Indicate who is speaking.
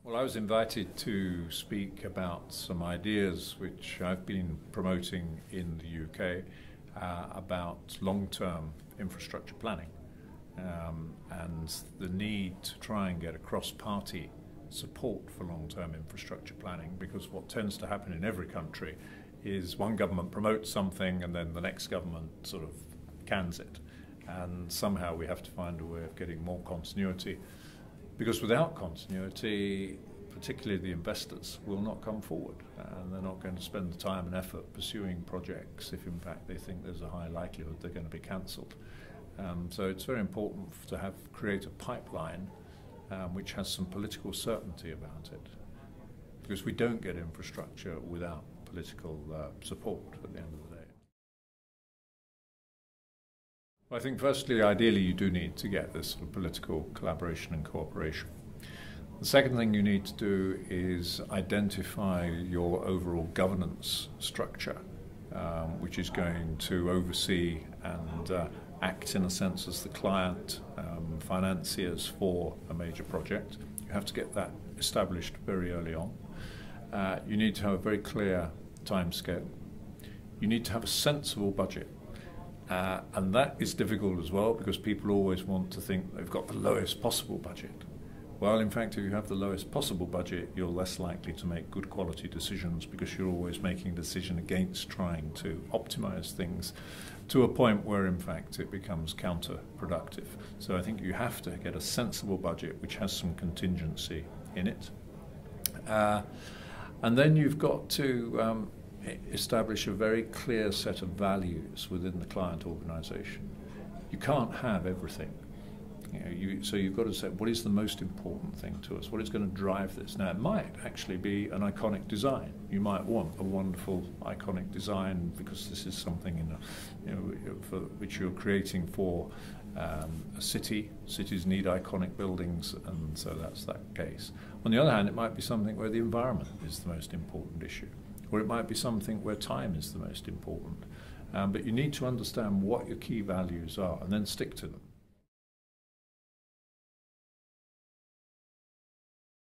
Speaker 1: Well, I was invited to speak about some ideas which I've been promoting in the UK about long-term infrastructure planning and the need to try and get a cross-party support for long-term infrastructure planning, because what tends to happen in every country is one government promotes something and then the next government sort of cans it, and somehow we have to find a way of getting more continuity. Because without continuity, particularly the investors will not come forward, and they're not going to spend the time and effort pursuing projects if in fact they think there's a high likelihood they're going to be cancelled. So it's very important to create a pipeline which has some political certainty about it, because we don't get infrastructure without political support at the end of the day. Well, I think firstly, ideally, you do need to get this sort of political collaboration and cooperation. The second thing you need to do is identify your overall governance structure, which is going to oversee and act in a sense as the client, financiers for a major project. You have to get that established very early on. You need to have a very clear timescale. You need to have a sensible budget. And that is difficult as well, because people always want to think they've got the lowest possible budget. Well, in fact, if you have the lowest possible budget, you're less likely to make good quality decisions, because you're always making a decision against trying to optimize things to a point where, in fact, it becomes counterproductive. So I think you have to get a sensible budget which has some contingency in it. And then you've got to establish a very clear set of values within the client organization. You can't have everything. So you've got to say, what is the most important thing to us? What is going to drive this? Now, it might actually be an iconic design. You might want a wonderful iconic design because this is something for which you're creating for a city. Cities need iconic buildings, and so that's that case. On the other hand, it might be something where the environment is the most important issue, or it might be something where time is the most important. But you need to understand what your key values are and then stick to them.